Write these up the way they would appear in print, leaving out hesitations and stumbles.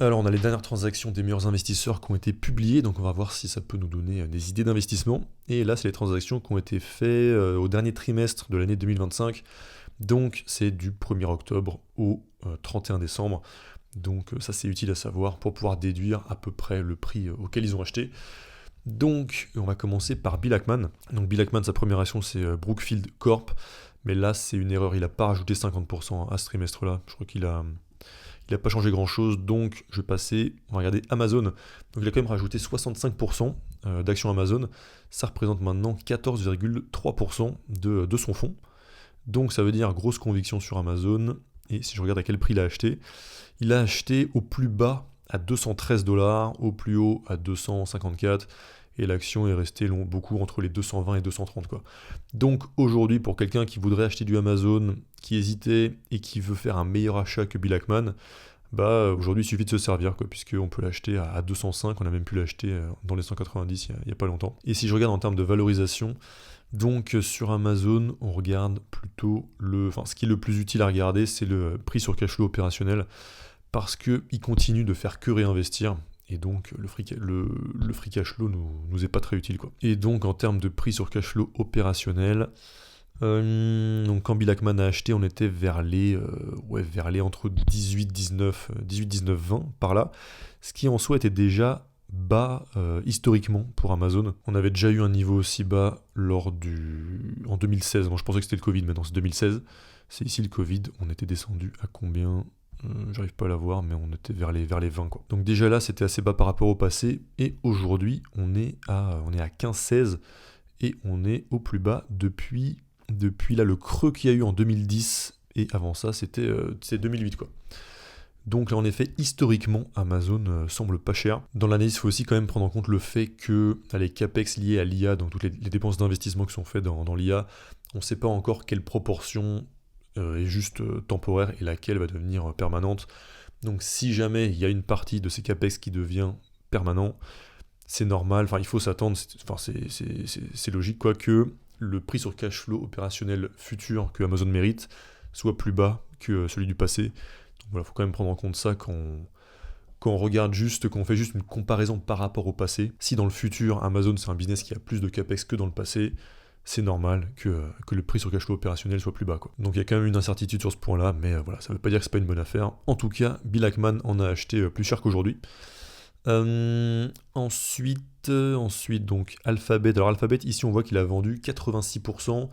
Alors, on a les dernières transactions des meilleurs investisseurs qui ont été publiées, donc on va voir si ça peut nous donner des idées d'investissement. Et là, c'est les transactions qui ont été faites au dernier trimestre de l'année 2025. Donc, c'est du 1er octobre au 31 décembre. Donc, ça, c'est utile à savoir pour pouvoir déduire à peu près le prix auquel ils ont acheté. Donc, on va commencer par Bill Ackman. Donc, Bill Ackman, sa première action, c'est Brookfield Corp. Mais là, c'est une erreur. Il n'a pas rajouté 50% à ce trimestre-là. Je crois qu'il a pas changé grand-chose. Donc, je vais passer. On va regarder Amazon. Donc, il a quand même rajouté 65% d'actions Amazon. Ça représente maintenant 14,3% de son fonds. Donc, ça veut dire grosse conviction sur Amazon. Et si je regarde à quel prix il a acheté au plus bas à 213 dollars, au plus haut à 254, et l'action est restée beaucoup entre les 220 et 230 quoi. Donc aujourd'hui, pour quelqu'un qui voudrait acheter du Amazon, qui hésitait et qui veut faire un meilleur achat que Bill Ackman, bah aujourd'hui il suffit de se servir quoi, puisqu'on peut l'acheter à 205, on a même pu l'acheter dans les 190 il y a pas longtemps. Et si je regarde en termes de valorisation, donc sur Amazon, on regarde plutôt ce qui est le plus utile à regarder, c'est le prix sur cash flow opérationnel, parce qu'il continue de faire que réinvestir, et donc le free cash flow nous est pas très utile quoi. Et donc en termes de prix sur cash flow opérationnel, donc quand Bill Ackman a acheté, on était vers les entre 18, 19, 20 par là, ce qui en soi était déjà bas historiquement pour Amazon. On avait déjà eu un niveau aussi bas en 2016. Bon, je pensais que c'était le Covid, mais non, c'est 2016. C'est ici le Covid. On était descendu à combien? J'arrive pas à la voir, mais on était vers les 20 quoi. Donc déjà là, c'était assez bas par rapport au passé, et aujourd'hui, on est à 15-16, et on est au plus bas depuis là le creux qu'il y a eu en 2010, et avant ça, c'est 2008 quoi. Donc là, en effet, historiquement, Amazon semble pas cher. Dans l'analyse, il faut aussi quand même prendre en compte le fait que les capex liés à l'IA, donc toutes les dépenses d'investissement qui sont faites dans l'IA, on ne sait pas encore quelle proportion est juste temporaire et laquelle va devenir permanente. Donc si jamais il y a une partie de ces capex qui devient permanent, c'est normal, il faut s'attendre, c'est logique quoi, que le prix sur cash flow opérationnel futur que Amazon mérite soit plus bas que celui du passé. Donc voilà, il faut quand même prendre en compte ça quand on fait juste une comparaison par rapport au passé. Si dans le futur, Amazon c'est un business qui a plus de capex que dans le passé, c'est normal que le prix sur cash flow opérationnel soit plus bas quoi. Donc il y a quand même une incertitude sur ce point-là, mais voilà, ça veut pas dire que c'est pas une bonne affaire. En tout cas, Bill Ackman en a acheté plus cher qu'aujourd'hui. Ensuite, donc Alphabet. Alors Alphabet, ici on voit qu'il a vendu 86%,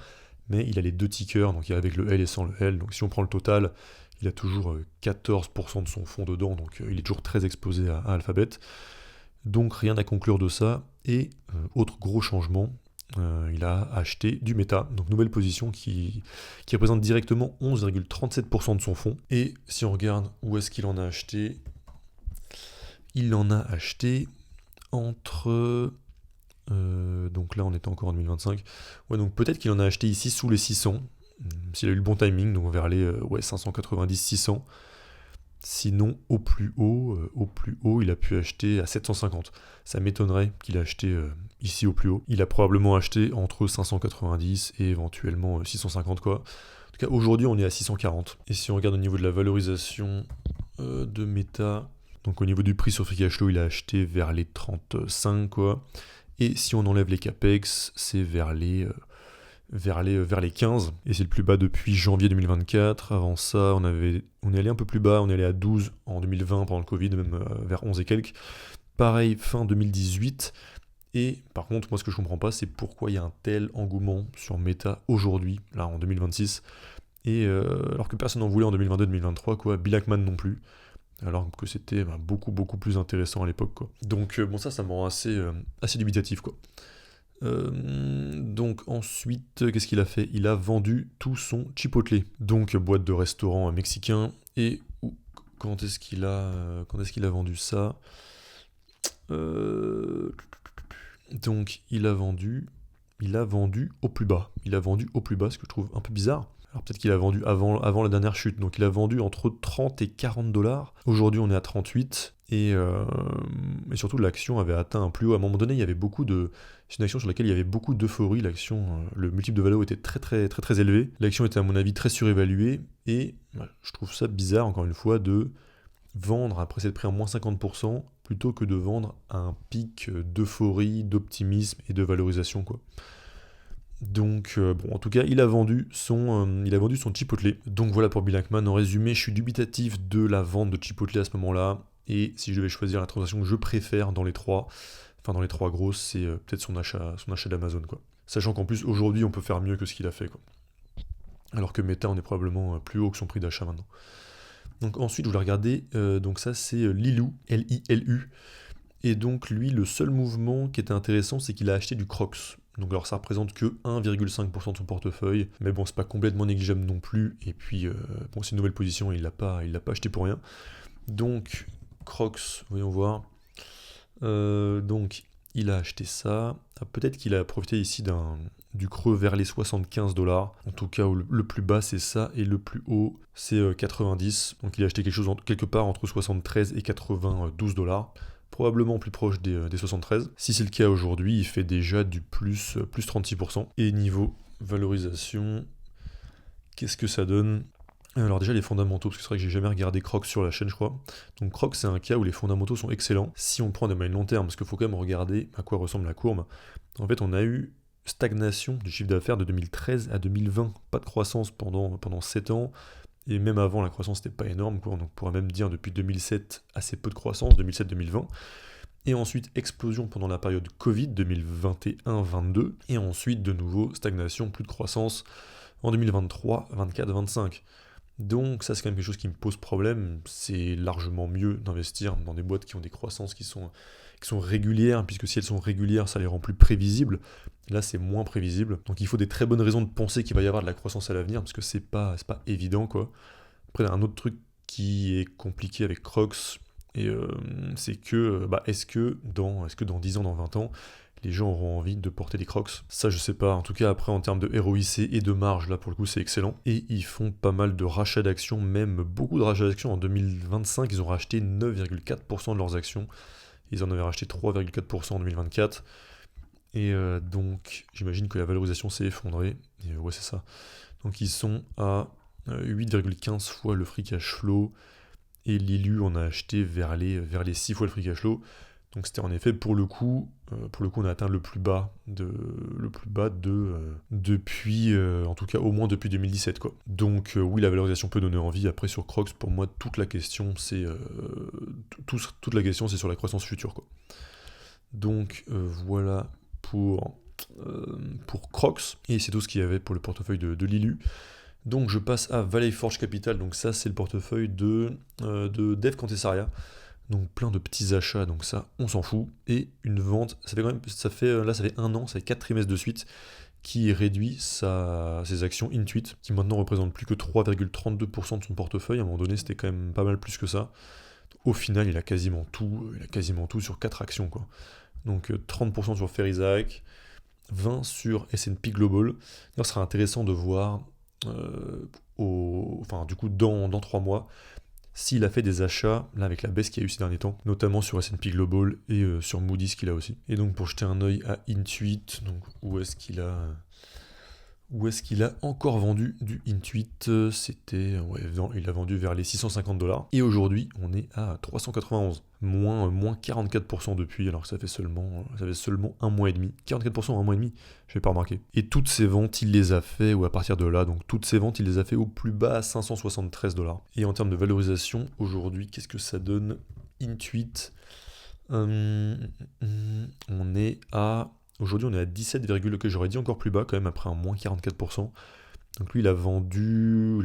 mais il a les deux tickers, donc il y a avec le L et sans le L. Donc si on prend le total, il a toujours 14% de son fonds dedans, donc il est toujours très exposé à Alphabet. Donc rien à conclure de ça. Et autre gros changement, il a acheté du Meta, donc nouvelle position qui représente directement 11,37% de son fonds. Et si on regarde où est-ce qu'il en a acheté, il en a acheté entre... donc là on était encore en 2025. Ouais, donc peut-être qu'il en a acheté ici sous les 600, s'il a eu le bon timing, donc vers les 590-600. Sinon, au plus haut, il a pu acheter à 750. Ça m'étonnerait qu'il ait acheté ici au plus haut. Il a probablement acheté entre 590 et éventuellement 650 quoi. En tout cas, aujourd'hui, on est à 640. Et si on regarde au niveau de la valorisation de Meta, donc au niveau du prix sur free cash flow, il a acheté vers les 35 quoi. Et si on enlève les capex, c'est vers les 15, et c'est le plus bas depuis janvier 2024. Avant ça, on est allé un peu plus bas, on est allé à 12 en 2020 pendant le Covid, même vers 11 et quelques. Pareil, fin 2018. Et par contre, moi ce que je comprends pas, c'est pourquoi il y a un tel engouement sur Meta aujourd'hui, là en 2026, et alors que personne n'en voulait en 2022-2023, quoi, Bill Ackman non plus, alors que c'était beaucoup plus intéressant à l'époque, quoi. Donc bon, ça me rend assez dubitatif, quoi. Donc ensuite, qu'est-ce qu'il a fait? Il a vendu tout son Chipotle, donc boîte de restaurant mexicain. Et quand est-ce qu'il a vendu ça? Donc il a vendu au plus bas. Il a vendu au plus bas, ce que je trouve un peu bizarre. Alors peut-être qu'il a vendu avant la dernière chute, donc il a vendu entre 30 et 40 dollars. Aujourd'hui on est à 38, et surtout l'action avait atteint un plus haut. À un moment donné, c'est une action sur laquelle il y avait beaucoup d'euphorie. L'action, le multiple de valeur était très élevé. L'action était à mon avis très surévaluée, et je trouve ça bizarre encore une fois de vendre après s'être pris un moins 50% plutôt que de vendre à un pic d'euphorie, d'optimisme et de valorisation, quoi. Donc, bon, en tout cas, il a vendu son Chipotle. Donc voilà pour Bill Ackman. En résumé, je suis dubitatif de la vente de Chipotle à ce moment-là. Et si je devais choisir la transaction que je préfère dans les trois, enfin dans les trois grosses, c'est peut-être son achat d'Amazon, quoi. Sachant qu'en plus, aujourd'hui, on peut faire mieux que ce qu'il a fait, quoi. Alors que Meta, on est probablement plus haut que son prix d'achat maintenant. Donc ensuite, je voulais regarder, donc ça c'est Lilu, Lilu. Et donc lui, le seul mouvement qui était intéressant, c'est qu'il a acheté du Crocs. Donc alors ça représente que 1,5% de son portefeuille, mais bon, c'est pas complètement négligeable non plus. Et puis, bon, c'est une nouvelle position, il l'a pas acheté pour rien. Donc, Crocs, voyons voir. Donc, il a acheté ça. Ah, peut-être qu'il a profité ici du creux vers les 75$. En tout cas, le plus bas c'est ça et le plus haut c'est 90. Donc il a acheté quelque part entre 73 et 92$. Probablement plus proche des 73. Si c'est le cas aujourd'hui, il fait déjà du plus 36%. Et niveau valorisation, qu'est-ce que ça donne? Alors déjà les fondamentaux, parce que c'est vrai que j'ai jamais regardé Crocs sur la chaîne, je crois. Donc Crocs, c'est un cas où les fondamentaux sont excellents. Si on prend des moyennes long terme, parce qu'il faut quand même regarder à quoi ressemble la courbe. En fait, on a eu stagnation du chiffre d'affaires de 2013 à 2020. Pas de croissance pendant 7 ans. Et même avant, la croissance n'était pas énorme, quoi. Donc on pourrait même dire depuis 2007, assez peu de croissance, 2007-2020. Et ensuite, explosion pendant la période Covid, 2021-22. Et ensuite, de nouveau, stagnation, plus de croissance en 2023, 24, 25. Donc ça c'est quand même quelque chose qui me pose problème, c'est largement mieux d'investir dans des boîtes qui ont des croissances qui sont régulières, puisque si elles sont régulières ça les rend plus prévisibles, là c'est moins prévisible, donc il faut des très bonnes raisons de penser qu'il va y avoir de la croissance à l'avenir, parce que c'est pas évident, quoi. Après un autre truc qui est compliqué avec Crocs, et c'est que est-ce que dans 10 ans, dans 20 ans, les gens auront envie de porter des Crocs? Ça, je sais pas. En tout cas, après, en termes de ROIC et de marge, là, pour le coup, c'est excellent. Et ils font pas mal de rachats d'actions, même beaucoup de rachats d'actions. En 2025, ils ont racheté 9,4% de leurs actions. Ils en avaient racheté 3,4% en 2024. Et donc, j'imagine que la valorisation s'est effondrée. Et ouais, c'est ça. Donc, ils sont à 8,15 fois le free cash flow. Et Lilu, on a acheté vers les 6 fois le free cash flow. Donc c'était en effet pour le coup on a atteint le plus bas depuis en tout cas au moins depuis 2017, quoi. Donc oui, la valorisation peut donner envie. Après sur Crocs, pour moi toute la question c'est sur la croissance future, quoi. Donc voilà pour Crocs, et c'est tout ce qu'il y avait pour le portefeuille de Lilu. Donc je passe à Valley Forge Capital. Donc ça c'est le portefeuille de Dev Cantessaria. Donc plein de petits achats, donc ça on s'en fout. Et une vente, ça fait un an, ça fait 4 trimestres de suite, qui réduit ses actions Intuit, qui maintenant représentent plus que 3,32% de son portefeuille. À un moment donné c'était quand même pas mal plus que ça. Au final il a quasiment tout sur 4 actions, quoi. Donc 30% sur Fair Isaac, 20% sur S&P Global. D'ailleurs ce sera intéressant de voir du coup dans 3 mois, s'il a fait des achats, là avec la baisse qu'il y a eu ces derniers temps, notamment sur S&P Global et sur Moody's qu'il a aussi. Et donc pour jeter un œil à Intuit, donc où est-ce qu'il a encore vendu du Intuit? Il a vendu vers les 650$. Et aujourd'hui, on est à 391. Moins 44% depuis, alors que ça fait seulement un mois et demi. 44% en un mois et demi, je n'ai pas remarqué. Et toutes ces ventes, il les a fait, ou à partir de là, donc toutes ces ventes, il les a fait au plus bas à 573$. Et en termes de valorisation, aujourd'hui, qu'est-ce que ça donne? Intuit, on est à... Aujourd'hui, on est à 17, que j'aurais dit encore plus bas quand même, après un moins 44%. Donc lui, il a vendu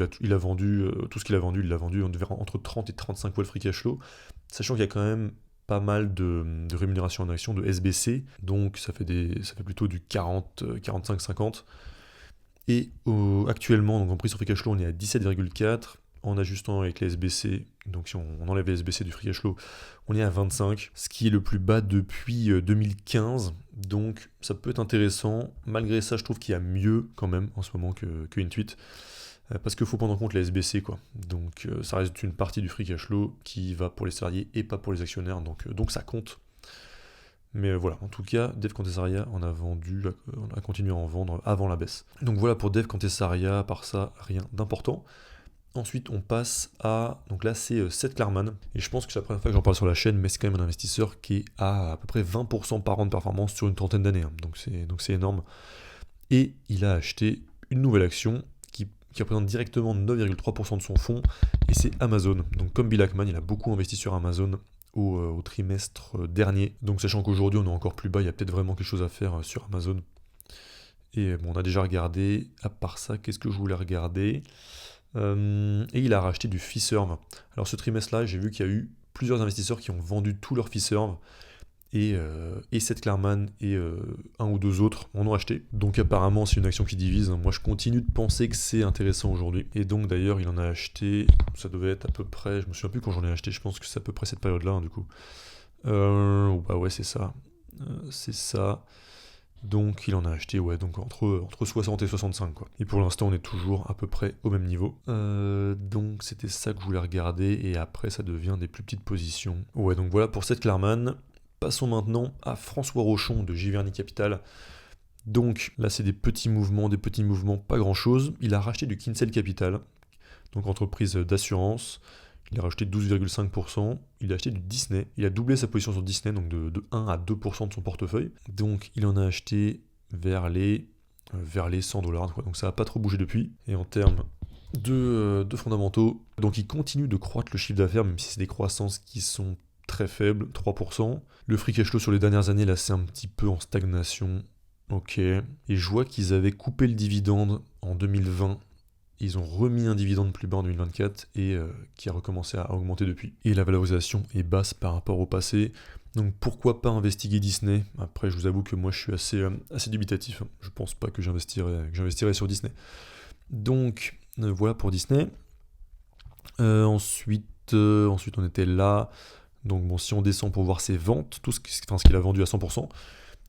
tout ce qu'il a vendu, il l'a vendu entre 30 et 35 fois le free cash flow, sachant qu'il y a quand même pas mal de rémunération en action, de SBC, donc ça fait plutôt du 40, 45, 50. Et actuellement, donc en prix sur free cash flow, on est à 17,4. En ajustant avec les SBC, donc si on enlève les SBC du free cash flow, on est à 25, ce qui est le plus bas depuis 2015, donc ça peut être intéressant. Malgré ça, je trouve qu'il y a mieux quand même en ce moment que Intuit, parce qu'il faut prendre en compte les SBC, quoi. Donc ça reste une partie du free cash flow qui va pour les salariés et pas pour les actionnaires, donc ça compte. Mais voilà, en tout cas, Dev Cantessaria on a continué à en vendre avant la baisse. Donc voilà pour Dev Cantessaria, par ça, rien d'important. Ensuite, on passe à... Donc là, c'est Seth Klarman. Et je pense que c'est la première fois que j'en parle sur la chaîne, mais c'est quand même un investisseur qui est à peu près 20% par an de performance sur une trentaine d'années. Hein. Donc c'est énorme. Et il a acheté une nouvelle action qui représente directement 9,3% de son fonds, et c'est Amazon. Donc comme Bill Ackman, il a beaucoup investi sur Amazon au trimestre dernier. Donc sachant qu'aujourd'hui on est encore plus bas, il y a peut-être vraiment quelque chose à faire sur Amazon. Et bon, on a déjà regardé. À part ça, qu'est-ce que je voulais regarder et il a racheté du Fiserv. Alors ce trimestre-là, j'ai vu qu'il y a eu plusieurs investisseurs qui ont vendu tout leur Fiserv. Et Seth Klarman et un ou deux autres en ont acheté. Donc apparemment c'est une action qui divise. Moi je continue de penser que c'est intéressant aujourd'hui. Et donc d'ailleurs il en a acheté, ça devait être à peu près, je me souviens plus quand j'en ai acheté, je pense que c'est à peu près cette période-là du coup. Bah ouais c'est ça. C'est ça. Donc il en a acheté donc entre 60 et 65 quoi. Et pour l'instant on est toujours à peu près au même niveau. Donc c'était ça que je voulais regarder et après ça devient des plus petites positions. Ouais donc voilà pour Seth Klarman. Passons maintenant à François Rochon de Giverny Capital. Donc là c'est des petits mouvements, pas grand chose. Il a racheté du Kinsale Capital, donc entreprise d'assurance. Il a racheté 12,5%, il a acheté du Disney, il a doublé sa position sur Disney, donc de 1 à 2% de son portefeuille. Donc il en a acheté vers les $100, donc ça n'a pas trop bougé depuis. Et en termes de fondamentaux, donc il continue de croître le chiffre d'affaires, même si c'est des croissances qui sont très faibles, 3%. Le free cash flow sur les dernières années, là c'est un petit peu en stagnation. Ok. Et je vois qu'ils avaient coupé le dividende en 2020. Ils ont remis un dividende plus bas en 2024 et qui a recommencé à augmenter depuis. Et la valorisation est basse par rapport au passé. Donc pourquoi pas investiguer Disney? Après je vous avoue que moi je suis assez dubitatif. Je pense pas que j'investirais sur Disney. Donc voilà pour Disney. Ensuite on était là. Donc bon, si on descend pour voir ses ventes, ce qu'il a vendu à 100%,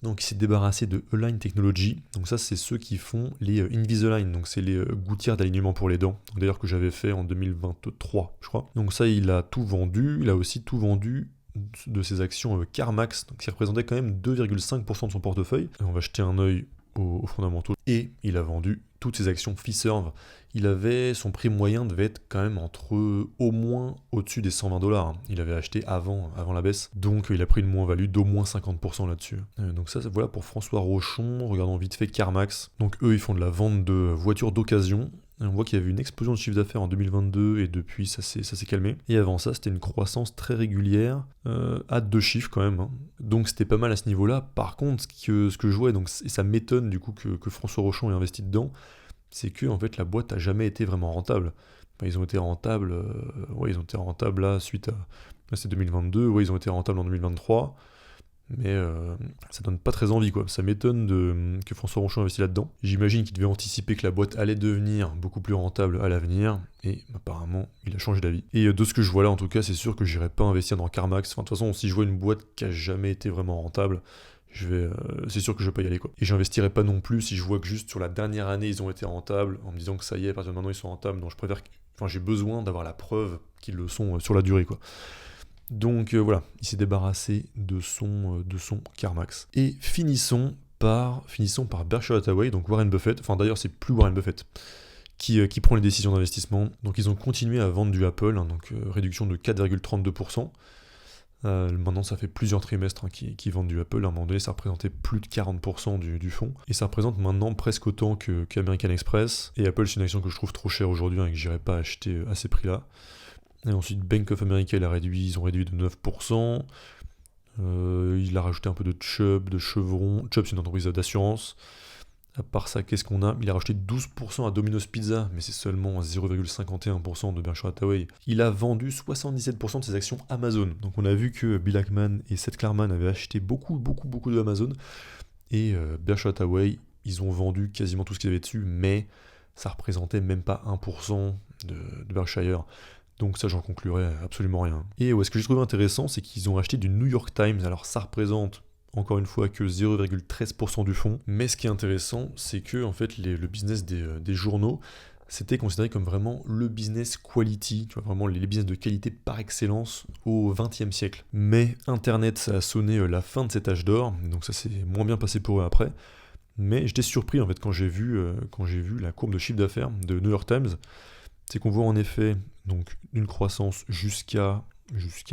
donc il s'est débarrassé de Align Technology. Donc ça c'est ceux qui font les Invisalign, donc c'est les gouttières d'alignement pour les dents, d'ailleurs que j'avais fait en 2023 je crois. Donc ça il a tout vendu, il a aussi tout vendu de ses actions CarMax, donc qui représentait quand même 2,5% de son portefeuille. Et on va jeter un œil aux fondamentaux. Et il a vendu toutes ses actions Fiserv. Son prix moyen devait être quand même au moins au-dessus des $120. Il avait acheté avant la baisse. Donc il a pris une moins-value d'au moins 50% là-dessus. Donc ça voilà pour François Rochon. Regardons vite fait CarMax. Donc eux ils font de la vente de voitures d'occasion. Et on voit qu'il y avait une explosion de chiffre d'affaires en 2022 et depuis ça s'est calmé. Et avant ça c'était une croissance très régulière à 2 chiffres quand même. Donc c'était pas mal à ce niveau-là. Par contre ce que je vois, et ça m'étonne du coup que François Rochon ait investi dedans, c'est que en fait la boîte a jamais été vraiment rentable. Enfin, ils ont été rentables, là suite à... Là c'est 2022, ils ont été rentables en 2023. Mais ça donne pas très envie quoi. Ça m'étonne que François Rochon investisse là-dedans. J'imagine qu'il devait anticiper que la boîte allait devenir beaucoup plus rentable à l'avenir, et apparemment il a changé d'avis. Et de ce que je vois là en tout cas, c'est sûr que j'irai pas investir dans CarMax. Enfin, de toute façon, si je vois une boîte qui a jamais été vraiment rentable, c'est sûr que je vais pas y aller quoi. Et j'investirai pas non plus si je vois que juste sur la dernière année ils ont été rentables, en me disant que ça y est, à partir de maintenant ils sont rentables. Donc j'ai besoin d'avoir la preuve qu'ils le sont sur la durée quoi. Donc voilà, il s'est débarrassé de son CarMax. Et finissons par Berkshire Hathaway, donc Warren Buffett. Enfin d'ailleurs c'est plus Warren Buffett qui prend les décisions d'investissement. Donc ils ont continué à vendre du Apple, donc réduction de 4,32%. Maintenant ça fait plusieurs trimestres qui vendent du Apple. À un moment donné ça représentait plus de 40% du fonds. Et ça représente maintenant presque autant qu'American Express. Et Apple c'est une action que je trouve trop chère aujourd'hui et que j'irai pas acheter à ces prix-là. Et ensuite, Bank of America, ils ont réduit de 9%. Il a rajouté un peu de Chubb, de Chevron. Chubb, c'est une entreprise d'assurance. À part ça, qu'est-ce qu'on a? Il a rajouté 12% à Domino's Pizza, mais c'est seulement 0,51% de Berkshire Hathaway. Il a vendu 77% de ses actions Amazon. Donc on a vu que Bill Ackman et Seth Klarman avaient acheté beaucoup de Amazon. Et Berkshire Hathaway, ils ont vendu quasiment tout ce qu'ils avaient dessus, mais ça représentait même pas 1% de Berkshire. Donc ça, j'en conclurai absolument rien. Et ce que j'ai trouvé intéressant, c'est qu'ils ont acheté du New York Times. Alors ça représente, encore une fois, que 0,13% du fonds. Mais ce qui est intéressant, c'est que en fait, le business des journaux, c'était considéré comme vraiment le business quality, tu vois, vraiment les business de qualité par excellence au XXe siècle. Mais Internet, ça a sonné la fin de cet âge d'or, donc ça s'est moins bien passé pour eux après. Mais j'étais surpris en fait quand j'ai vu la courbe de chiffre d'affaires de New York Times. c'est qu'on voit en effet donc une croissance jusqu'à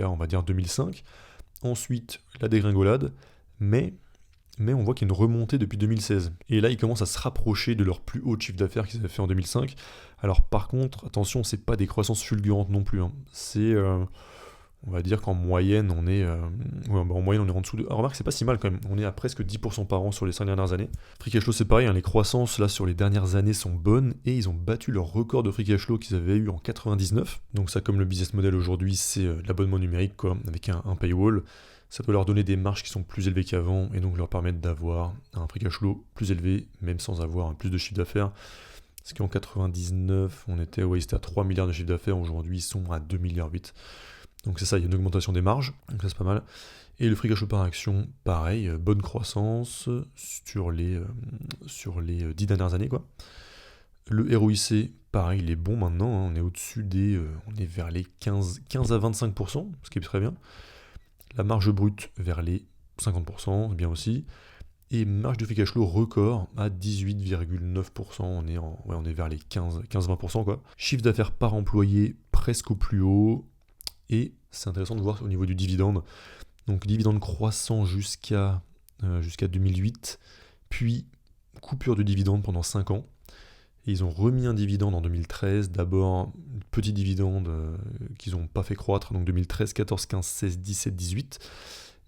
on va dire 2005, ensuite la dégringolade, mais on voit qu'il y a une remontée depuis 2016. Et là, ils commencent à se rapprocher de leur plus haut chiffre d'affaires qu'ils avaient fait en 2005. Alors par contre, attention, c'est pas des croissances fulgurantes non plus, hein. C'est, on va dire qu'en moyenne, on est, en moyenne, on est en dessous de... Alors, remarque, c'est pas si mal quand même. On est à presque 10% par an sur les 5 dernières années. Free cash flow, c'est pareil, hein, les croissances là sur les dernières années sont bonnes et ils ont battu leur record de free cash flow qu'ils avaient eu en 99. Donc ça, comme le business model aujourd'hui, c'est l'abonnement numérique, quoi, avec un paywall. Ça doit leur donner des marges qui sont plus élevées qu'avant et donc leur permettre d'avoir un free cash flow plus élevé, même sans avoir plus de chiffre d'affaires. Parce qu'en 99, c'était à 3 milliards de chiffre d'affaires, aujourd'hui ils sont à 2,8 milliards. Donc c'est ça, il y a une augmentation des marges, donc ça c'est pas mal. Et le free cash flow par action, pareil, bonne croissance sur les 10 dernières années, quoi. Le ROIC, pareil, il est bon maintenant, hein, on est au-dessus on est vers les 15 à 25%, ce qui est très bien. La marge brute vers les 50%, c'est bien aussi. Et marge de free cash flow record à 18,9%, on est vers les 15-20%, quoi. Chiffre d'affaires par employé presque au plus haut. Et c'est intéressant de voir au niveau du dividende. Donc dividende croissant jusqu'à 2008, puis coupure de dividende pendant 5 ans. Et ils ont remis un dividende en 2013, d'abord petit dividende qu'ils n'ont pas fait croître, donc 2013, 14, 15, 16, 17, 18.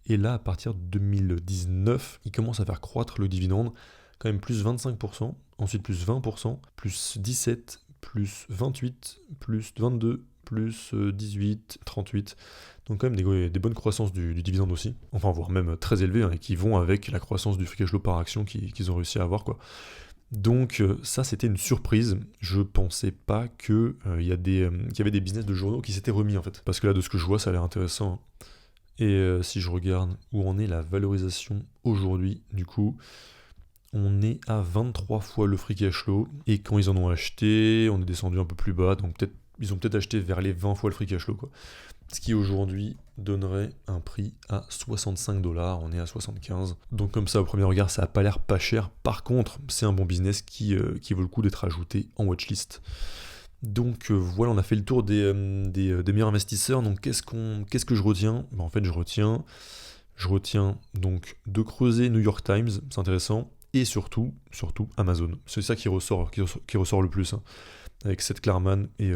Et là, à partir de 2019, ils commencent à faire croître le dividende, quand même plus 25%, ensuite plus 20%, plus 17, plus 28, plus 22, plus 18, 38. Donc quand même des bonnes croissances du dividende aussi, enfin voire même très élevées, hein, et qui vont avec la croissance du free cash flow par action qu'ils ont réussi à avoir, quoi. Donc ça, c'était une surprise. Je pensais pas qu'il y avait des business de journaux qui s'étaient remis, en fait. Parce que là, de ce que je vois, ça a l'air intéressant, hein. Et si je regarde où en est la valorisation aujourd'hui, du coup, on est à 23 fois le free cash flow. Et quand ils en ont acheté, on est descendu un peu plus bas, donc ils ont peut-être acheté vers les 20 fois le free cash flow, quoi. Ce qui aujourd'hui donnerait un prix à 65$, on est à 75. Donc comme ça, au premier regard, ça n'a pas l'air pas cher. Par contre, c'est un bon business qui vaut le coup d'être ajouté en watchlist. Donc voilà, on a fait le tour des meilleurs investisseurs. Donc qu'est-ce que je retiens ? En fait, je retiens donc de creuser New York Times, c'est intéressant, et surtout Amazon. C'est ça qui ressort le plus, hein, avec Seth Klarman. Et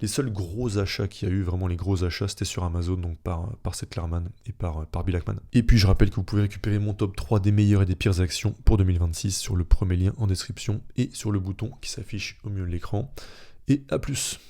les seuls gros achats qu'il y a eu, vraiment les gros achats, c'était sur Amazon, donc par Seth Klarman et par Bill Ackman. Et puis je rappelle que vous pouvez récupérer mon top 3 des meilleures et des pires actions pour 2026 sur le premier lien en description et sur le bouton qui s'affiche au milieu de l'écran. Et à plus.